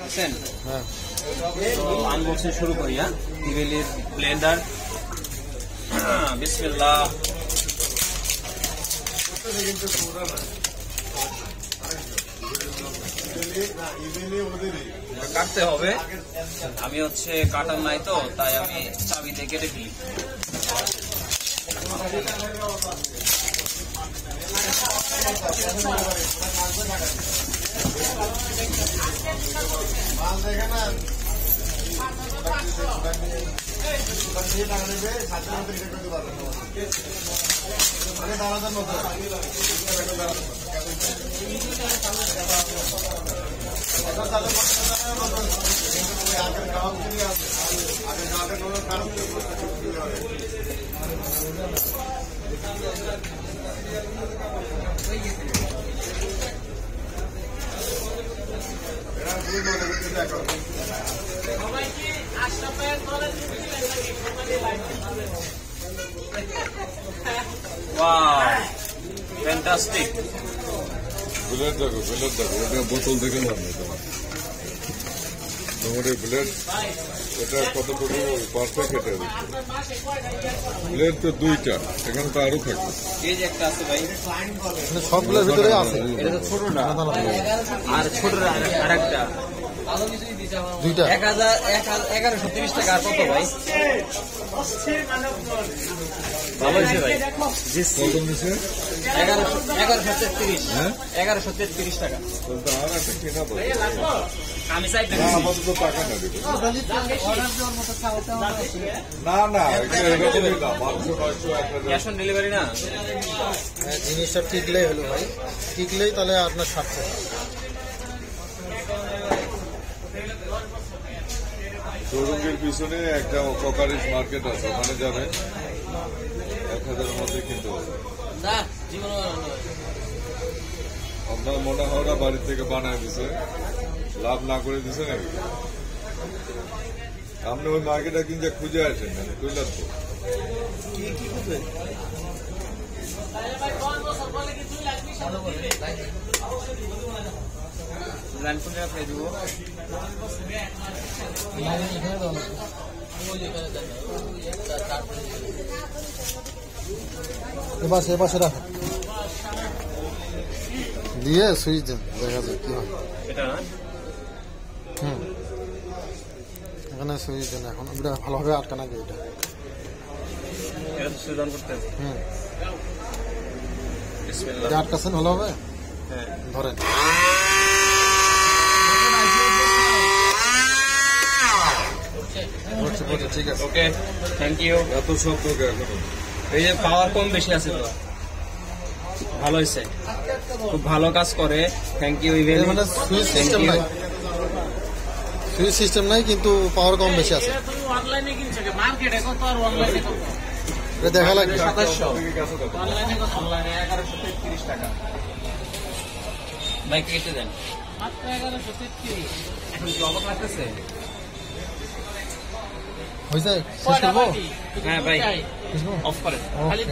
বুঝছেন? তো আনবক্সিং শুরু করি। টিভিলির ব্লেন্ডার, বিসমিল্লাহ। কাটতে হবে, আমি হচ্ছে কাটার নাই তো, তাই আমি চাবিতে কেটে ফেলি। Wow, fantastic. বুলেট দেখো, এটা বোতল দেখে লাভ নেই তোমার এই বুলেট, এটা কতটুকু পারফেক্ট। এটা বুলেট তো দুইটা, এখানে তো আরো থাকবে। এই যে একটা আছে ভাই, সবগুলোর ভিতরে আছে। এটা তো ছোটটা, আর ছোটটা আরেকটা দুইটা 1130 টাকা। আর কত ভাই? ভালো হয়েছে ভাই। কত নিচে 1133 হ্যাঁ 1133 টাকা। আর একটা কেনা পড়বে। আমি চাই আমাদের তো টাকা না দেবে। না এরকমই দাম, 800 900 1000। ক্যাশ অন ডেলিভারি না? জিনিসটা টিকলেই হলো ভাই, টিকলেই তাহলে আপনার সার্থক। শোরুমের পিছনে একটা কোকারিস মার্কেট আছে, ওখানে যাবে, 1000-এর মধ্যে কিনতে হবে। আপনার মনে হয় ওরা বাড়ি থেকে বানায় দিছে, লাভ না করে দিছে নাকি? আপনি ওই মার্কেটটা কিনতে খুঁজে আসেন না, বুঝলেন তো? লাইন কোন জায়গায় দিব? এপাশে রাখো, দিয়ে সুইচ দেন, দেখা যায় কি হয়। এটা না? এখানে সুইচ দেন। এখন এটা ভালোভাবে আটকানা যায় এটা। এটা তো সুইচ অন করতে হবে। বিসমিল্লাহ। এটা আটকাছেন ভালোভাবে, হ্যাঁ ধরেন। ঠিক আছে, ওকে, থ্যাংক ইউ। এত শব্দ এখনো এই যে পাওয়ার কম বেশি আছে তো, ভালো হয়েছে, খুব ভালো কাজ করে। Thank you. ইভেন মানে সুইচ সিস্টেম নাই, সুইচ সিস্টেম নাই, কিন্তু পাওয়ার কম বেশি আছে। অনলাইনে কিনছে মার্কেটে কত, আর অনলাইনে কত? এটা দেখা লাগবে। 2700 অনলাইনে কত? অনলাইনে 1133 টাকা। ভাই কেটে দেন মাত্র 1133। এখন কি অবাক লাগতেছে? হয়েছে, শেষ করবো? হ্যাঁ ভাই, অফ করেন। খালি